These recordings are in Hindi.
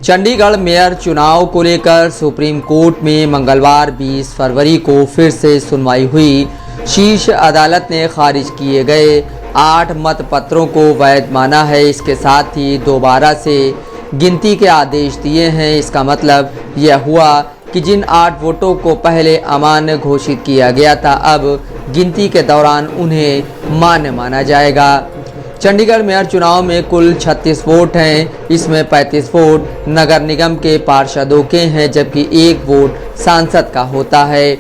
चंडीगढ़ मेयर चुनाव को लेकर सुप्रीम कोर्ट में मंगलवार 20 फरवरी को फिर से सुनवाई हुई। शीर्ष अदालत ने खारिज किए गए 8 मत पत्रों को वैध माना है। इसके साथ ही दोबारा से गिनती के आदेश दिए हैं। इसका मतलब यह हुआ कि जिन 8 वोटों को पहले अमान्य घोषित किया गया था, अब गिनती के दौरान उन्हें मान्य माना जाएगा। चंडीगढ़ मेयर चुनाव में कुल 36 वोट हैं। इसमें 35 वोट नगर निगम के पार्षदों के हैं, जबकि 1 वोट सांसद का होता है।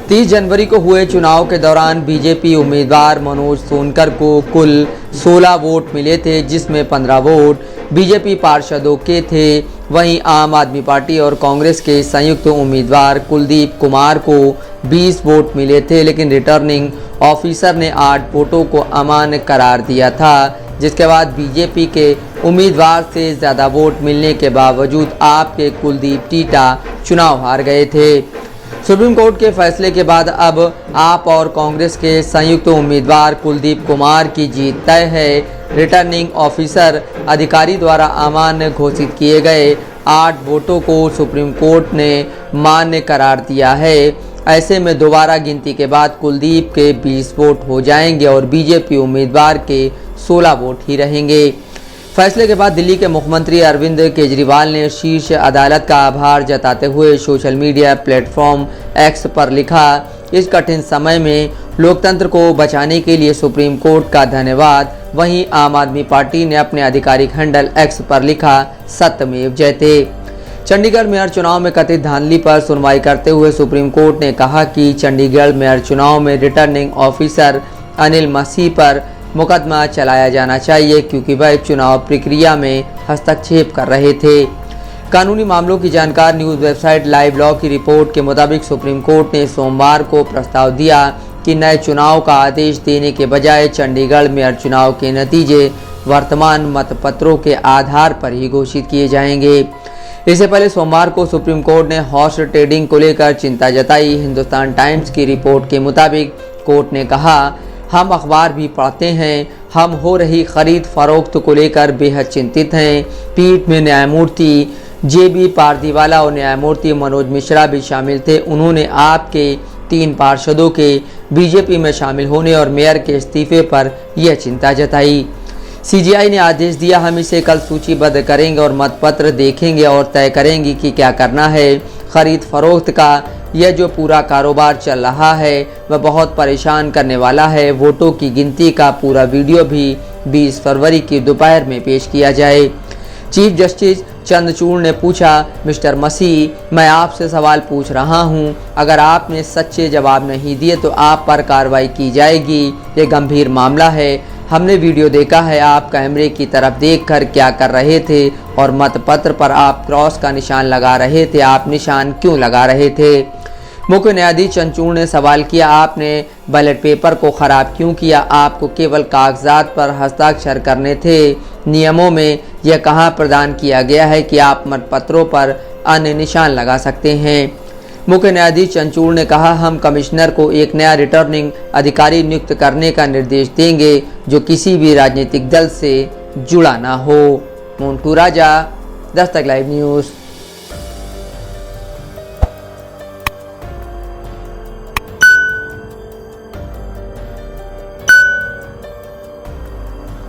30 जनवरी को हुए चुनाव के दौरान बीजेपी उम्मीदवार मनोज सोनकर को कुल 16 वोट मिले थे, जिसमें 15 वोट बीजेपी पार्षदों के थे। वहीं आम आदमी पार्टी और कांग्रेस के संयुक्त उम्मीदवार कुलदीप कुमार को 20 वोट मिले थे, लेकिन रिटर्निंग ऑफिसर ने 8 वोटों को अमान्य करार दिया था, जिसके बाद बीजेपी के उम्मीदवार से ज़्यादा वोट मिलने के बावजूद आपके कुलदीप टीटा चुनाव हार गए थे। सुप्रीम कोर्ट के फैसले के बाद अब आप और कांग्रेस के संयुक्त उम्मीदवार कुलदीप कुमार की जीत तय है। रिटर्निंग ऑफिसर अधिकारी द्वारा अमान्य घोषित किए गए 8 वोटों को सुप्रीम कोर्ट ने मान्य करार दिया है। ऐसे में दोबारा गिनती के बाद कुलदीप के 20 वोट हो जाएंगे और बीजेपी उम्मीदवार के 16 वोट ही रहेंगे। फैसले के बाद दिल्ली के मुख्यमंत्री अरविंद केजरीवाल ने शीर्ष अदालत का आभार जताते हुए सोशल मीडिया प्लेटफॉर्म एक्स पर लिखा, इस कठिन समय में लोकतंत्र को बचाने के लिए सुप्रीम कोर्ट का धन्यवाद। वहीं आम आदमी पार्टी ने अपने आधिकारिक हैंडल एक्स पर लिखा, सत्यमेव जयते। चंडीगढ़ मेयर चुनाव में कथित धांधली पर सुनवाई करते हुए सुप्रीम कोर्ट ने कहा कि चंडीगढ़ मेयर चुनाव में रिटर्निंग ऑफिसर अनिल मसीह पर मुकदमा चलाया जाना चाहिए, क्योंकि वह चुनाव प्रक्रिया में हस्तक्षेप कर रहे थे। कानूनी मामलों की जानकार न्यूज़ वेबसाइट लाइव लॉ की रिपोर्ट के मुताबिक सुप्रीम कोर्ट ने सोमवार को प्रस्ताव दिया कि नए चुनाव का आदेश देने के बजाय चंडीगढ़ मेयर चुनाव के नतीजे वर्तमान मतपत्रों के आधार पर ही घोषित किए जाएंगे। इससे पहले सोमवार को सुप्रीम कोर्ट ने हॉर्स ट्रेडिंग को लेकर चिंता जताई। हिंदुस्तान टाइम्स की रिपोर्ट के मुताबिक कोर्ट ने कहा, हम अखबार भी पढ़ते हैं, हम हो रही खरीद फरोख्त को लेकर बेहद चिंतित हैं। पीठ में न्यायमूर्ति JB पारदीवाला और न्यायमूर्ति मनोज मिश्रा भी शामिल थे। उन्होंने आपके 3 पार्षदों के बीजेपी में शामिल होने और मेयर के इस्तीफे पर यह चिंता जताई। CGI ने आदेश दिया, हम इसे कल सूचीबद्ध करेंगे और मतपत्र देखेंगे और तय करेंगे कि क्या करना है। खरीद फरोख्त का यह जो पूरा कारोबार चल रहा है वह बहुत परेशान करने वाला है। वोटों की गिनती का पूरा वीडियो भी 20 फरवरी की दोपहर में पेश किया जाए। चीफ जस्टिस चंद्रचूड़ ने पूछा, मिस्टर मसीह, मैं आपसे सवाल पूछ रहा हूं, अगर आपने सच्चे जवाब नहीं दिए तो आप पर कार्रवाई की जाएगी। ये गंभीर मामला है। हमने वीडियो देखा है, आप कैमरे की तरफ देखकर क्या कर रहे थे और मतपत्र पर आप क्रॉस का निशान लगा रहे थे। आप निशान क्यों लगा रहे थे? मुख्य न्यायाधीश चंद्रचूड़ ने सवाल किया, आपने बैलेट पेपर को खराब क्यों किया? आपको केवल कागजात पर हस्ताक्षर करने थे। नियमों में यह कहाँ प्रदान किया गया है कि आप मतपत्रों पर अन्य निशान लगा सकते हैं? मुख्य न्यायाधीश चंद्रचूड़ ने कहा, हम कमिश्नर को एक नया रिटर्निंग अधिकारी नियुक्त करने का निर्देश देंगे जो किसी भी राजनीतिक दल से जुड़ा ना हो। मोन्टू राजा, दस्तक लाइव न्यूज़।